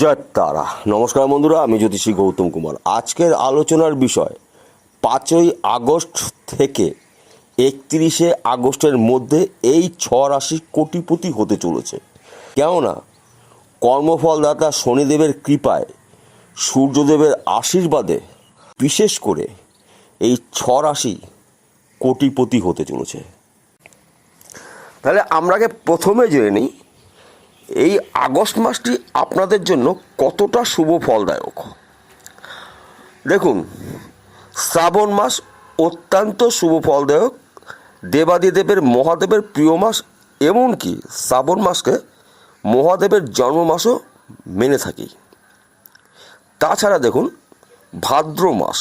জয় তারা। নমস্কার বন্ধুরা, আমি জ্যোতিষী গৌতম কুমার। আজকের আলোচনার বিষয় 5ই আগস্ট থেকে 31শে আগস্টের মধ্যে এই 6 রাশি কোটিপতি হতে চলেছে। কেননা কর্মফলদাতা শনিদেবের কৃপায়, সূর্যদেবের আশীর্বাদে বিশেষ করে এই 6 রাশি কোটিপতি হতে চলেছে। তাহলে আমরাকে প্রথমে জেনে নিই এই আগস্ট মাসটি আপনাদের জন্য কতটা শুভ ফলদায়ক। দেখুন, শ্রাবণ মাস অত্যন্ত শুভ ফলদায়ক, দেবাদিদেবের মহাদেবের প্রিয় মাস। এমনকি শ্রাবণ মাসকে মহাদেবের জন্ম মাসও মেনে থাকি। তাছাড়া দেখুন, ভাদ্র মাস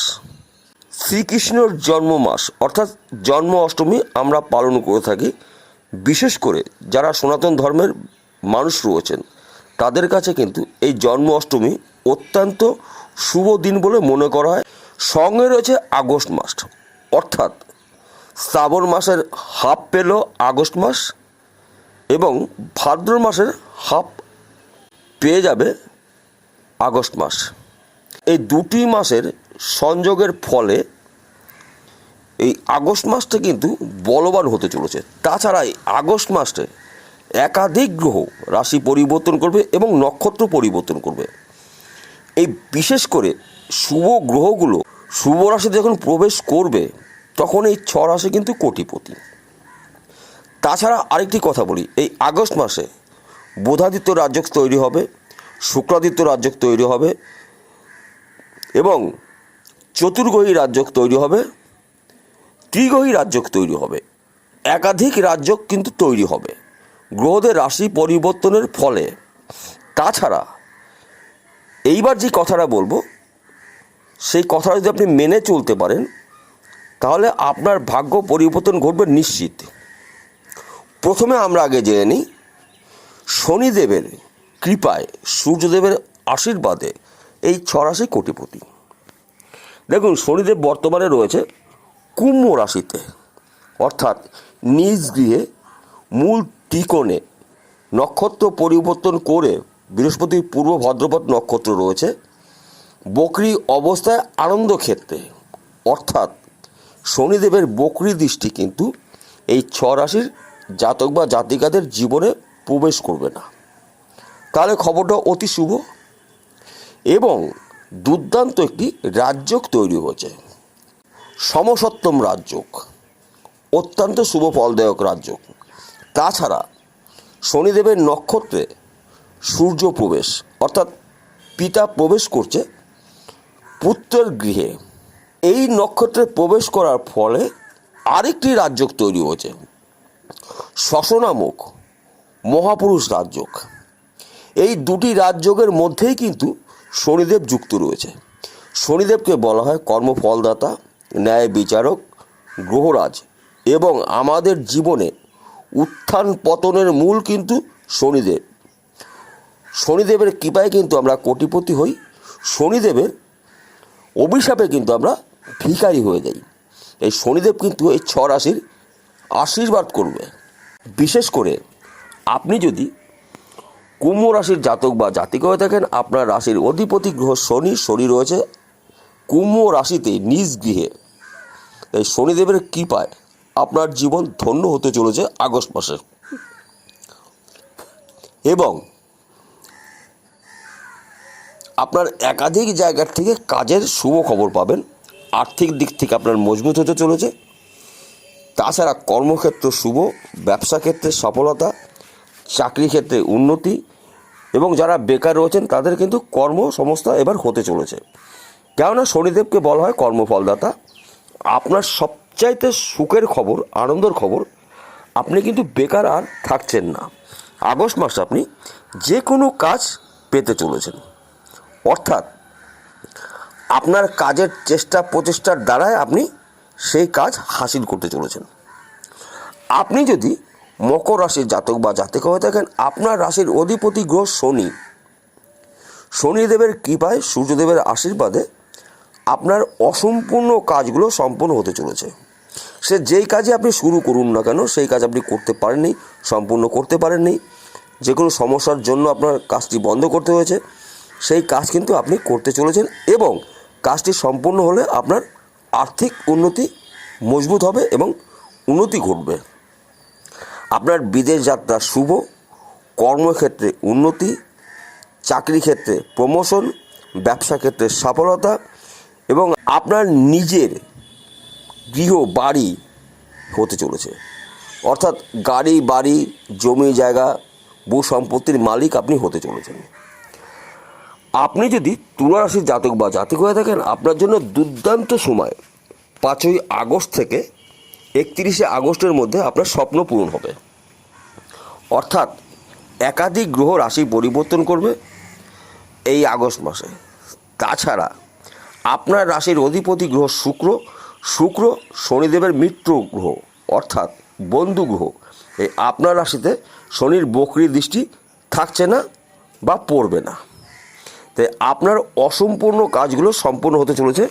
শ্রীকৃষ্ণর জন্ম মাস, অর্থাৎ জন্ম অষ্টমী আমরা পালন করে থাকি। বিশেষ করে যারা সনাতন ধর্মের মানুষ রয়েছেন তাদের কাছে কিন্তু এই জন্ম অষ্টমী অত্যন্ত শুভ দিন বলে মনে করা হয়। সঙ্গে রয়েছে আগস্ট মাস, অর্থাৎ শ্রাবণ মাসের হাফ পেল আগস্ট মাস এবং ভাদ্র মাসের হাফ পেয়ে যাবে আগস্ট মাস। এই দুটি মাসের সংযোগের ফলে এই আগস্ট মাসটা কিন্তু বলবান হতে চলেছে। তাছাড়া এই আগস্ট মাসে একাধিক গ্রহ রাশি পরিবর্তন করবে এবং নক্ষত্র পরিবর্তন করবে। এই বিশেষ করে শুভ গ্রহগুলো শুভ রাশিতে যখন প্রবেশ করবে তখন এই 6 রাশি কিন্তু কোটিপতি। তাছাড়া আরেকটি কথা বলি, এই আগস্ট মাসে বুধাদিত্য রাজযোগ তৈরি হবে, শুক্রাদিত্য রাজযোগ তৈরি হবে এবং চতুর্গ্রহী রাজযোগ তৈরি হবে, ত্রিগ্রহী রাজযোগ তৈরি হবে। একাধিক রাজযোগ কিন্তু তৈরি হবে গ্রহদের রাশি পরিবর্তনের ফলে। তাছাড়া এইবার যে কথাটা বলবো সেই কথাটা যদি আপনি মেনে চলতে পারেন তাহলে আপনার ভাগ্য পরিবর্তন ঘটবে নিশ্চিত। প্রথমে আমরা আগে জেনে নিই শনিদেবের কৃপায়, সূর্যদেবের আশীর্বাদে এই 6 রাশি কোটিপতি। দেখুন, শনিদেব বর্তমানে রয়েছে কুম্ভ রাশিতে, অর্থাৎ নিজ গৃহে মূল ত্রিকোণে নক্ষত্র পরিবর্তন করে বৃহস্পতির পূর্ব ভাদ্রপদ নক্ষত্র রয়েছে বকরি অবস্থায় আনন্দ ক্ষেত্রে, অর্থাৎ শনিদেবের বকরি দৃষ্টি কিন্তু এই 6 রাশির জাতক বা জাতিকাদের জীবনে প্রবেশ করবে না। তাহলে খবরটা অতি শুভ এবং দুর্দান্ত একটি রাজযোগ তৈরি হয়েছে, সমসপ্তম রাজযোগ, অত্যন্ত শুভ ফলদায়ক রাজযোগ। তাছাড়া শনিদেবের নক্ষত্রে সূর্য প্রবেশ, অর্থাৎ পিতা প্রবেশ করছে পুত্রের গৃহে। এই নক্ষত্রে প্রবেশ করার ফলে আরেকটি রাজযোগ তৈরি হয়েছে, শশ নামক মহাপুরুষ রাজযোগ। এই দুটি রাজযোগের মধ্যেই কিন্তু শনিদেব যুক্ত রয়েছে। শনিদেবকে বলা হয় কর্মফলদাতা, ন্যায় বিচারক, গ্রহরাজ এবং আমাদের জীবনে উত্থান পতনের মূল কিন্তু শনিদেব। শনিদেবের কৃপায় কিন্তু আমরা কোটিপতি হই, শনিদেবের অভিশাপে কিন্তু আমরা ভিখারি হয়ে যাই। এই শনিদেব কিন্তু এই 6 রাশির আশীর্বাদ করবে। বিশেষ করে আপনি যদি কুম্ভ রাশির জাতক বা জাতিকা হয়ে থাকেন, আপনার রাশির অধিপতি গ্রহ শনি রয়েছে কুম্ভ রাশিতে নিজ গৃহে। এই শনিদেবের কৃপায় আপনার জীবন ধন্য হতে চলেছে আগস্ট মাসে এবং আপনার একাধিক জায়গার থেকে কাজের শুভ খবর পাবেন। আর্থিক দিক থেকে আপনার মজবুত হতে চলেছে। তাছাড়া কর্মক্ষেত্র শুভ, ব্যবসা ক্ষেত্রে সফলতা, চাকরি ক্ষেত্রে উন্নতি এবং যারা বেকার রয়েছেন তাদের কিন্তু কর্মসংস্থান এবার হতে চলেছে। কেননা শনিদেবকে বলা হয় কর্মফলদাতা। আপনার সবচাইতে সুখের খবর, আনন্দের খবর, আপনি কিন্তু বেকার আর থাকছেন না। আগস্ট মাসে আপনি যে কোনো কাজ পেতে চলেছেন, অর্থাৎ আপনার কাজের চেষ্টা প্রচেষ্টার দ্বারাই আপনি সেই কাজ হাসিল করতে চলেছেন। আপনি যদি মকর রাশির জাতক বা জাতিকা হয়ে থাকেন, আপনার রাশির অধিপতি গ্রহ শনিদেবের কৃপায়, সূর্যদেবের আশীর্বাদে আপনার অসম্পূর্ণ কাজগুলো সম্পূর্ণ হতে চলেছে। সে যেই কাজে আপনি শুরু করুন না কেন সেই কাজ আপনি করতে পারেননি, সম্পূর্ণ করতে পারেননি, যে কোনো সমস্যার জন্য আপনার কাজটি বন্ধ করতে হয়েছে, সেই কাজ কিন্তু আপনি করতে চলেছেন এবং কাজটি সম্পূর্ণ হলে আপনার আর্থিক উন্নতি মজবুত হবে এবং উন্নতি ঘটবে। আপনার বিদেশ যাত্রা শুভ, কর্মক্ষেত্রে উন্নতি, চাকরি ক্ষেত্রে প্রমোশন, ব্যবসা ক্ষেত্রে সফলতা এবং আপনার নিজের গৃহ বাড়ি হতে চলেছে। অর্থাৎ গাড়ি বাড়ি জমি জায়গা ভূ সম্পত্তির মালিক আপনি হতে চলেছেন। আপনি যদি তুলা রাশির জাতক বা জাতিক হয়ে থাকেন, আপনার জন্য দুর্দান্ত সময় 5ই আগস্ট থেকে 31শে আগস্টের মধ্যে আপনার স্বপ্ন পূরণ হবে। অর্থাৎ একাধিক গ্রহ রাশি পরিবর্তন করবে এই আগস্ট মাসে। তাছাড়া আপনার রাশির অধিপতি গ্রহ শুক্র শনিদেবের মিত্র গ্রহ অর্থাৎ বন্ধু গ্রহ। এই আপনার রাশিতে শনির বক্রী দৃষ্টি থাকছে না বা পড়বে না। তাই আপনার অসম্পূর্ণ কাজগুলো সম্পূর্ণ হতে চলেছে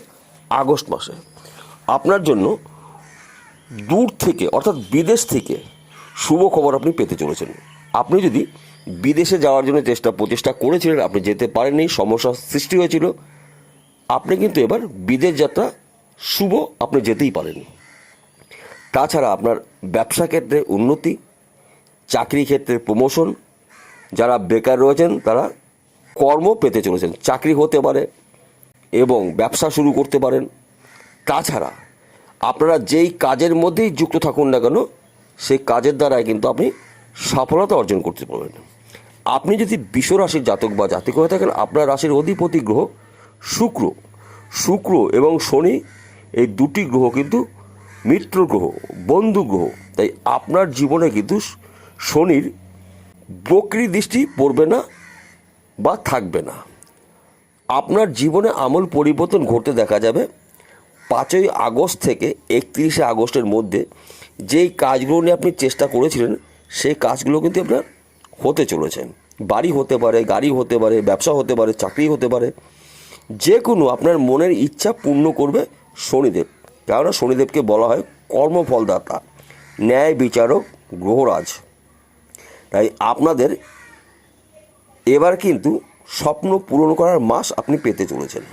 আগস্ট মাসে। আপনার জন্য দূর থেকে অর্থাৎ বিদেশ থেকে শুভ খবর আপনি পেতে চলেছেন। আপনি যদি বিদেশে যাওয়ার জন্য প্রচেষ্টা করেছিলেন, আপনি যেতে পারেননি, সমস্যার সৃষ্টি হয়েছিল, আপনি কিন্তু এবার বিদেশ যাত্রা শুভ, আপনি যেতেই পারেন। তাছাড়া আপনার ব্যবসা ক্ষেত্রে উন্নতি, চাকরি ক্ষেত্রে প্রমোশন, যারা বেকার রয়েছেন তারা কর্ম পেতে চলেছেন, চাকরি হতে পারে এবং ব্যবসা শুরু করতে পারেন। তাছাড়া আপনারা যেই কাজের মধ্যেই যুক্ত থাকুন না কেন, সেই কাজের দ্বারাই কিন্তু আপনি সফলতা অর্জন করতে পারবেন। আপনি যদি বৃষ রাশির জাতক বা জাতিক হয়ে থাকেন, আপনার রাশির অধিপতি গ্রহ শুক্র এবং শনি, এই দুটি গ্রহ কিন্তু মিত্র গ্রহ, বন্ধু গ্রহ। তাই আপনার জীবনে কিন্তু শনির বক্রী দৃষ্টি পড়বে না বা থাকবে না। আপনার জীবনে আমূল পরিবর্তন ঘটতে দেখা যাবে 5ই আগস্ট থেকে 31শে আগস্টের মধ্যে। যেই কাজগুলো নিয়ে আপনি চেষ্টা করেছিলেন, সেই কাজগুলো কিন্তু আপনার হতে চলেছেন। বাড়ি হতে পারে, গাড়ি হতে পারে, ব্যবসা হতে পারে, চাকরি হতে পারে, যে কোনো আপনার মনের ইচ্ছা পূর্ণ করবে শনিদেব। কেননা শনিদেবকে বলা হয় কর্মফলদাতা, ন্যায় বিচারক গ্রহরাজ। তাই আপনাদের এবার কিন্তু স্বপ্ন পূরণ করার মাস আপনি পেতে চলেছেন।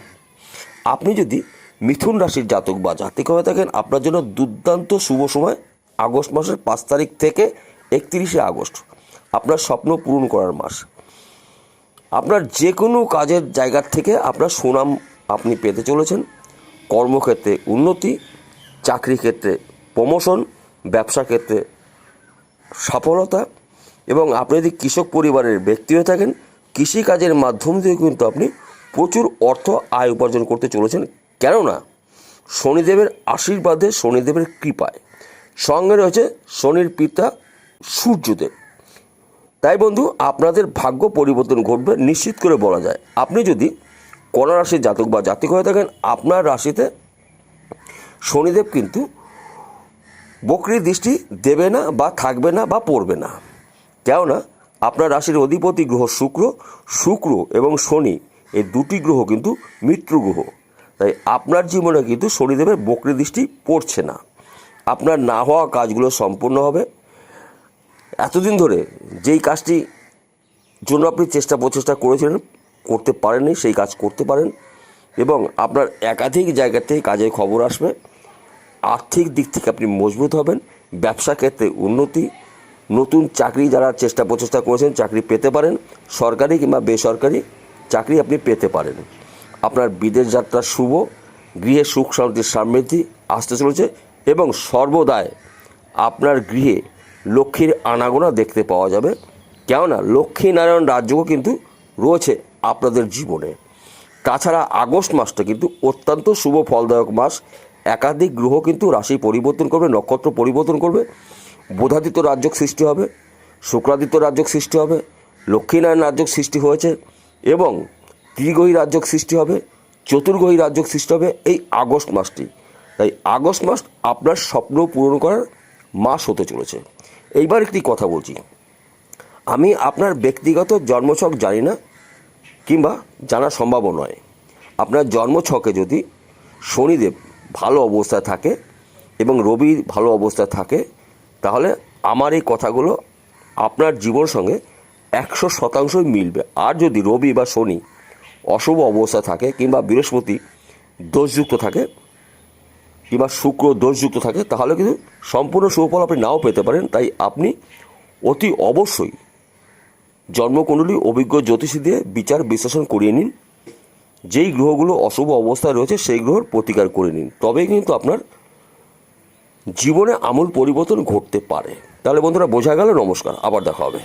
আপনি যদি মিথুন রাশির জাতক বা জাতিক হয়ে থাকেন, আপনার জন্য দুর্দান্ত শুভ সময় আগস্ট মাসের 5 তারিখ থেকে 31শে আগস্ট, আপনার স্বপ্ন পূরণ করার মাস। আপনার যে কোনো কাজের জায়গার থেকে আপনার সুনাম আপনি পেতে চলেছেন। কর্মক্ষেত্রে উন্নতি, চাকরি ক্ষেত্রে প্রমোশন, ব্যবসা ক্ষেত্রে সফলতা এবং আপনি যদি কৃষক পরিবারের ব্যক্তি হয়ে থাকেন, কৃষিকাজের মাধ্যম দিয়ে কিন্তু আপনি প্রচুর অর্থ আয় উপার্জন করতে চলেছেন। কেননা শনিদেবের আশীর্বাদে, শনিদেবের কৃপায়, সঙ্গে রয়েছে শনির পিতা সূর্যদেব। তাই বন্ধু, আপনাদের ভাগ্য পরিবর্তন ঘটবে নিশ্চিত করে বলা যায়। আপনি যদি কন্যা রাশির জাতক বা জাতিক হয়ে থাকেন, আপনার রাশিতে শনিদেব কিন্তু বক্রী দৃষ্টি দেবে না বা থাকবে না বা পড়বে না। কেননা আপনার রাশির অধিপতি গ্রহ শুক্র এবং শনি, এই দুটি গ্রহ কিন্তু মিত্র গ্রহ। তাই আপনার জীবনে কিন্তু শনিদেবের বক্রী দৃষ্টি পড়ছে না। আপনার না হওয়া কাজগুলো সম্পূর্ণ হবে। এতদিন ধরে যেই কাজটি জন্য আপনি প্রচেষ্টা করেছিলেন, করতে পারেননি, সেই কাজ করতে পারেন এবং আপনার একাধিক জায়গা থেকে কাজের খবর আসবে। আর্থিক দিক থেকে আপনি মজবুত হবেন। ব্যবসা ক্ষেত্রে উন্নতি, নতুন চাকরি যারা প্রচেষ্টা করেছেন চাকরি পেতে পারেন। সরকারি কিংবা বেসরকারি চাকরি আপনি পেতে পারেন। আপনার বিদেশ যাত্রা শুভ, গৃহে সুখ শান্তির সমৃদ্ধি আসতে চলেছে এবং সর্বদাই আপনার গৃহে লক্ষ্মীর আনাগোনা দেখতে পাওয়া যাবে। কেননা লক্ষ্মীনারায়ণ রাজযোগও কিন্তু রয়েছে আপনাদের জীবনে। তাছাড়া আগস্ট মাসটা কিন্তু অত্যন্ত শুভ ফলদায়ক মাস। একাধিক গ্রহ কিন্তু রাশি পরিবর্তন করবে, নক্ষত্র পরিবর্তন করবে। বুধাদিত্য রাজযোগ সৃষ্টি হবে, শুক্রাদিত্য রাজযোগ সৃষ্টি হবে, লক্ষ্মীনারায়ণ রাজযোগ সৃষ্টি হয়েছে এবং ত্রিগ্রহী রাজযোগ সৃষ্টি হবে, চতুর্গ্রহী রাজযোগ সৃষ্টি হবে এই আগস্ট মাসটি। তাই আগস্ট মাস আপনার স্বপ্ন পূরণ করার মাস হতে চলেছে। এইবার একটি কথা বলছি, আমি আপনার ব্যক্তিগত জন্মছক জানি না কিংবা জানা সম্ভবও নয়। আপনার জন্মছকে যদি শনিদেব ভালো অবস্থায় থাকে এবং রবি ভালো অবস্থায় থাকে, তাহলে আমার এই কথাগুলো আপনার জীবনের সঙ্গে 100% মিলবে। আর যদি রবি বা শনি অশুভ অবস্থা থাকে, কিংবা বৃহস্পতি দোষযুক্ত থাকে, কিংবা শুক্র দোষযুক্ত থাকে, তাহলে কিন্তু সম্পূর্ণ শুভফল আপনি নাও পেতে পারেন। তাই আপনি অতি অবশ্যই জন্মকুণ্ডলী অভিজ্ঞ জ্যোতিষী দিয়ে বিচার বিশ্লেষণ করিয়ে নিন। যেই গ্রহগুলো অশুভ অবস্থায় রয়েছে সেই গ্রহের প্রতিকার করে নিন, তবেই কিন্তু আপনার জীবনে আমূল পরিবর্তন ঘটতে পারে। তাহলে বন্ধুরা বোঝা গেল। নমস্কার, আবার দেখা হবে।